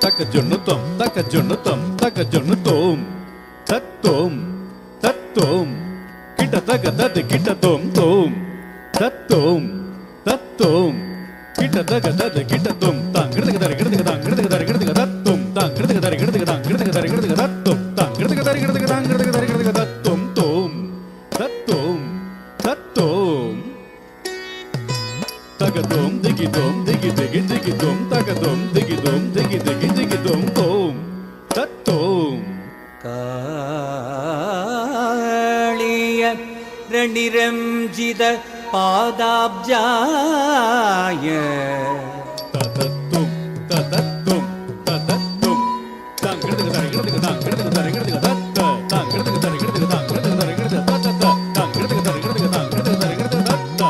takajunnutum takajunnutum takajunnutum tattum tattum kita tagadadi kita tum tum tattum tattum kita tagadadi kita tum tang girdigadari girdigadang girdigadari girdigadattum tang girdigadari girdigadang girdigadari girdigadattum tang girdigadari girdigadang girdigadari girdigadattum tum tattum tattum tagadum digidum digi digi digidum tagadum digidum digi digi digidum tum tattum ಕಾಳಿಯ ರಣಿರಂಜಿತ ಪಾದಾಬ್ಜಾಯ ತತತ್ತುಂ ತತತ್ತುಂ ತತತ್ತುಂ ತಾಂಗಡದಗದರಿ ಗಡದಗದಾಂ ಗಡದಗದರಿ ಗಡದಗದತ್ತ ತಾಂಗಡದಗದರಿ ಗಡದಗದಾಂ ಗಡದಗದರಿ ಗಡದಗದತ್ತ ತಾಂಗಡದಗದರಿ ಗಡದಗದಾಂ ಗಡದಗದರಿ ಗಡದಗದತ್ತ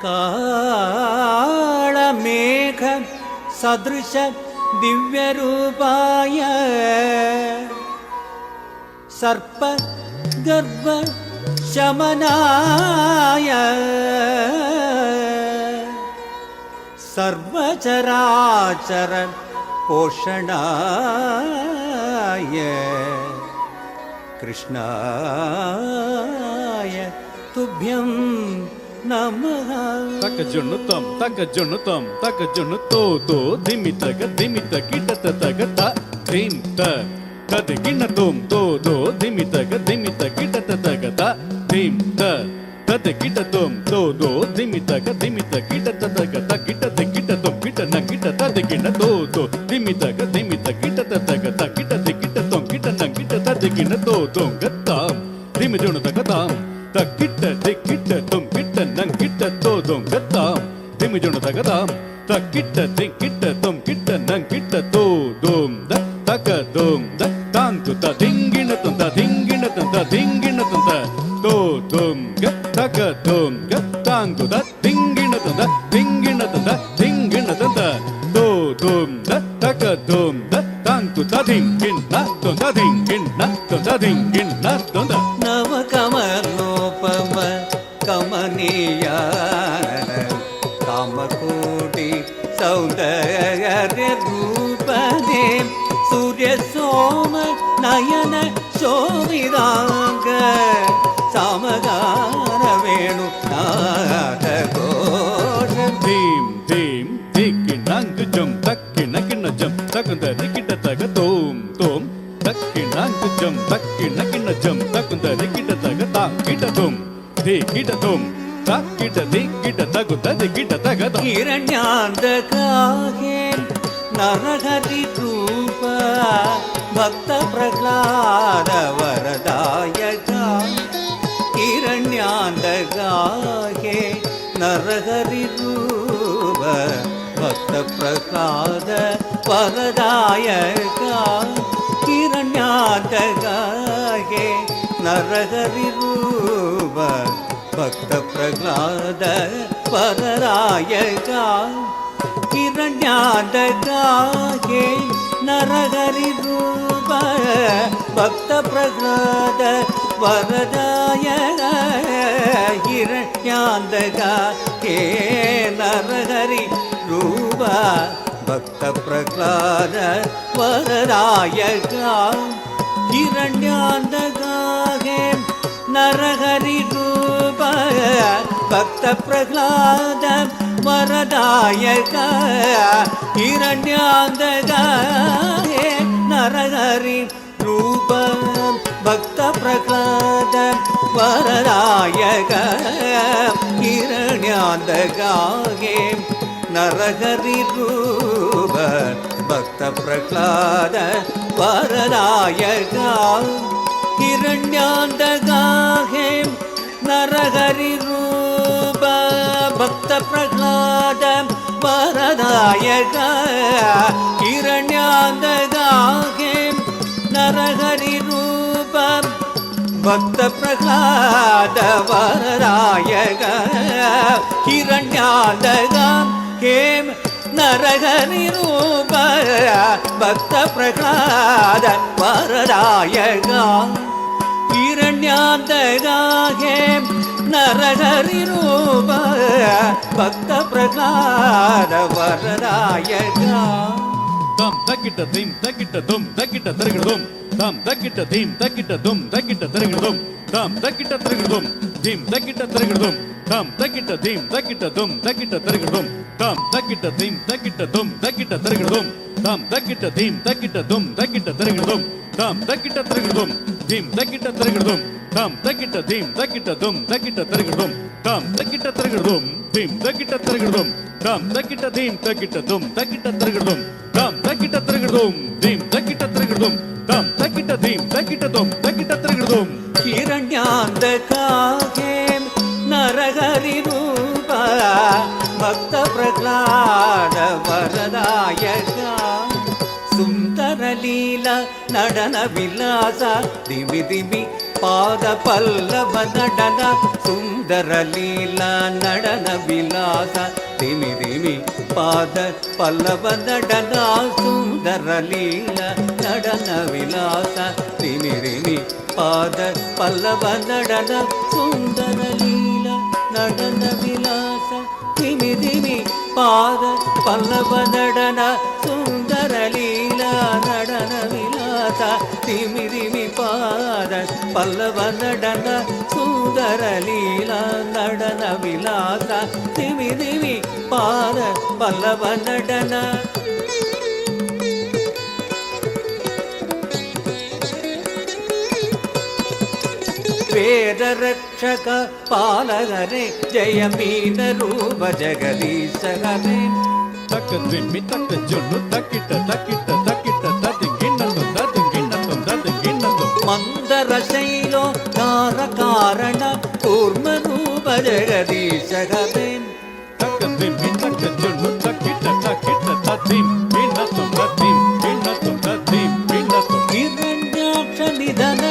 ಕಾಳ ಮೇಘ ಸದೃಶ ದಿವ್ಯ ರೂಪಾಯ ಸರ್ಪ ಗರ್ಭ ಶಮನಾಯ ಸರ್ವಚರಾಚರ ಪೋಷಣಾಯ ಕೃಷ್ಣಾಯ ತುಭ್ಯಂ ನಮಃ takajunnutum takajunnutum takajunnuto to dimita gidata tagata dimta tadginnatum to dimita gidata tagata dimta tadginnatum to dimita gidata tagata gidatatum gidana gidata tadginnato to dimita gidata tagata gidatatum gidana gidata tadginnato to gatam dimidunu tagatam takkitta dikkitta tum kitta nang kitta to dum gattam dimijunu tagadam takkitta dikkitta tum kitta nang kitta to dum da takadum da tantu ta dingina tum ta dingina tum ta dingina tum ta to dum takadum gattantu da dingina tum ta dingina tum ta dingina tum ta to dum da takadum da tantu ta dingina tum ta dingina tum ta dingina tum ta ನವ ಕಮಲೋಪಮ ಕಮನೀಯ ಕಾಮಕೋಟಿ ಸೌಂದರ್ಯ ರೂಪನೆ ಸೂರ್ಯ ಸೋಮ ನಯನ ಶೋಭಿರಾಂಗ ಸಮಗಾನ ವೇಣು ನಾದ ಘೋಷ ಧೀಂ ಧೀಂ ದಿಕ್ಕಿನಂಗ್ ಜಂ ತಕ್ಕಿನ ಜಂ ತಕಂದ ದಿಕ್ಕಿಟ ತಗ ತೋಂ ತೋಂ ತಕ್ಕಿನಂಗ್ ಜಂ ತಕ್ಕಿನ ಜಂ ತಕಂದ ದಿಕ್ಕಿಟ ತಗ ತಾಕಿಟ ತೋಂ ದಿಕ್ಕಿಟ ತೋಂ ತಾಕಿಟ ದಿಕ್ಕಿಟ ತಗುತ್ತ ದಿಕ್ಕಿಟ ತಗ ಹಿರಣ್ಯಾಂಧಕಾಗೆ ನರಹರಿ ರೂಪ ಭಕ್ತ ಪ್ರಹ್ಲಾದ ವರದಾಯಕ ಹಿರಣ್ಯಾಂಧಕಾಗೆ ನರಹರಿ ರೂಪ ಭಕ್ತ ಪ್ರಹ್ಲಾದ ವರದಾಯಕ ಹಿರಣ್ಯಾಂಧಕಾಗೆ ನರಹರಿ ರೂಪ ಭಕ್ತ ಪ್ರಹ್ಲಾದ ವರದಾಯಕ ಹಿರಣ್ಯಾಂಧಕಾಗೆ ನರಹರಿ ರೂಪ ಭಕ್ತ ಪ್ರಹ್ಲಾದ ವರದಾಯಕ ಹಿರಣ್ಯಾಂಧಕಾಗೆ ನರಹರಿ ರೂಪ ಭಕ್ತ ಪ್ರಹ್ಲಾದ ವರದಾಯಕ ಹಿರಣ್ಯಾಂಧಕಾಗೆ ನರಹರಿ ರೂಪ ಭಕ್ತ ಪ್ರಹ್ಲಾದ ವರದಾಯಕ ಹಿರಣ್ಯಾಂಧಕಾಗೆ ನರಹರಿ ರೂಪ ಭಕ್ತ ಪ್ರಹ್ಲಾದ ವರದಾಯಕ ಹಿರಣ್ಯಾಂಧಕಾಗೆ ನರಹರಿ ರೂಪ ಭಕ್ತ ಪ್ರಹ್ಲಾದ ವರದಾಯಕ ಹಿರಣ್ಯಾಂಧಕಾಗೆ ನರಹರಿ ರೂಪ ಭಕ್ತ ಪ್ರಹ್ಲಾದ ವರದಾಯಕ ಹಿರಣ್ಯಾಂಧಕಾಗೆ ನರಹರಿ ರೂಪ ಭಕ್ತ ಪ್ರಹ್ಲಾದ ವರದಾಯಕ ಹಿರಣ್ಯಾಂಧಕಾಗೆ ನರಹರಿ ರೂಪ ಭಕ್ತ ಪ್ರಹ್ಲಾದ ವರದಾಯಕ ಹಿರಣ್ಯಾಂಧಕಾಗೆ ನರಹರಿ ರೂಪ ಭಕ್ತ ಪ್ರಹ್ಲಾದ ವರದಾಯಕ தம் தக்கிட்ட தீம் தக்கிட்ட தும் தக்கிட்ட தருகிறதும் தம் தக்கிட்ட தீம் தக்கிட்ட தும் தக்கிட்ட தருகிறதும் தம் தக்கிட்ட தருகிறதும் தீம் தக்கிட்ட தருகிறதும் தம் தக்கிட்ட தீம் தக்கிட்ட தும் தக்கிட்ட தருகிறதும் தம் தக்கிட்ட தீம் தக்கிட்ட தும் தக்கிட்ட தருகிறதும் தம் தக்கிட்ட தீம் தக்கிட்ட தும் தக்கிட்ட தருகிறதும் தம் தக்கிட்ட தருகிறதும் தீம் தக்கிட்ட தருகிறதும் தம் தக்கிட்ட தீம் தக்கிட்ட தும் தக்கிட்ட தருகிறதும் தம் தக்கிட்ட தருகிறதும் தீம் தக்கிட்ட தருகிறதும் தம் தக்கிட்ட தீம் தக்கிட்ட தும் தக்கிட்ட தருகிறதும் தம் தக்கிட்ட தருகிறதும் தீம் தக்கிட்ட தருகிறதும் தம் தக்கிட்ட தீம் தக்கிட்ட தும் தக்கிட்ட தருகிறதும் हिरण्यान्धकाहे नरहरिरूप भक्तप्रह्लाद वरदायका सुन्दरलीला नडनविलास दिवि दिवि पादपल्लव नडन सुन्दरलीला नडनविलास दिवि दिवि पादपल्लव नडन सुन्दरलीला नडनविलास दिवि दिवि पाद पल्लव नडन सुंदर लीला नडन विलास दिमि दिमि पाद पल्लव नडन सुंदर लीला नडन विलास दिमि दिमि पाद पल्लव नडन सुंदर लीला नडन विलास दिमि दिमि पाद पल्लव नडन वेद रक्षक पालहरे जय मीन रूप जगदीश हरे तक दिम्मि तक जुन्नु तकिट तकिट तकिट तदिगिन्नतु तदिगिन्नतु तदिगिन्नतु मंदर शैलो कार कारण कूर्म रूप जगदीश हरे तक दिम्मि तक जुन्नु तकिट तकिट तदिम गिन्नतु तदिम गिन्नतु तदिम गिन्नतु हिरण्याक्ष निधन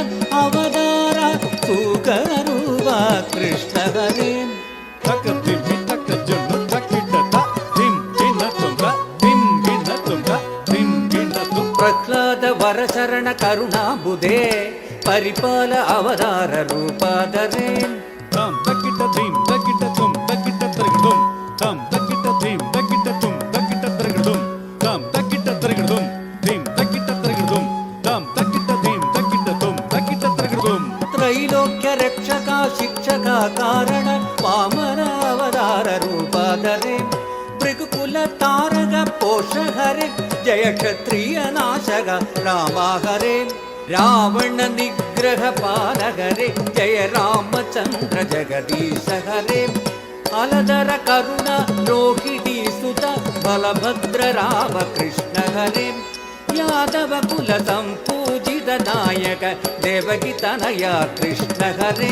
अवतार सुकर रूप कृष्ण हरे तक दिम्मि तक जुन्नु तकिट तदिम गिन्नतु तदिम गिन्नतु तदिम गिन्नतु प्रह्लाद वर शरण करुणा बुधे परिपाल अवतार रूपाधरे तम तकिट दीम तकिट तुम तकिट तरगदुम तम तकिट दीम तकिट तुम तकिट तरगदुम तम तकिट तरगदुम दीम तकिट तरगदुम तम तकिट दीम तकिट तुम तकिट तरगदुम त्रैलोक्य रक्षक शिक्षक कारण वामन अवतार रूपाधरे भृगुकुल तारक पोष हरे जय क्षत्रिय नाशक रामा हरे रावण निग्रह पालहरे जय रामचंद्र जगदीश हरे अलधर करुण रोहिणी सुत बलभद्र राम कृष्ण हरे यादव कुल संपूजित नायक देवकी तनया कृष्ण हरे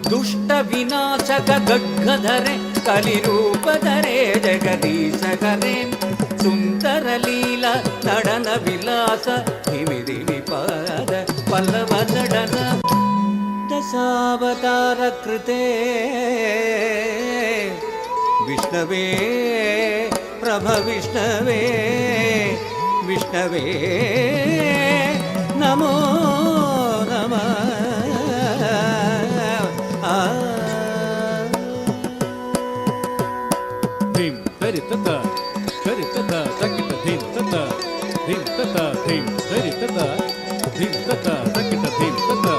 दुष्ट विनाशक गड्गधरे कलिरूप धरे जगदीश हरे सुंदर लीला नडन विलास दिमि दिमि पाद पल्लव नडन दशावतार कृते विष्णवे प्रभ विष्णवे विष्णवे नमो नमः दीम तरितता तरितता तकिट दीम तता दीम तता दीम तरितता दीम तता तकिट दीम तता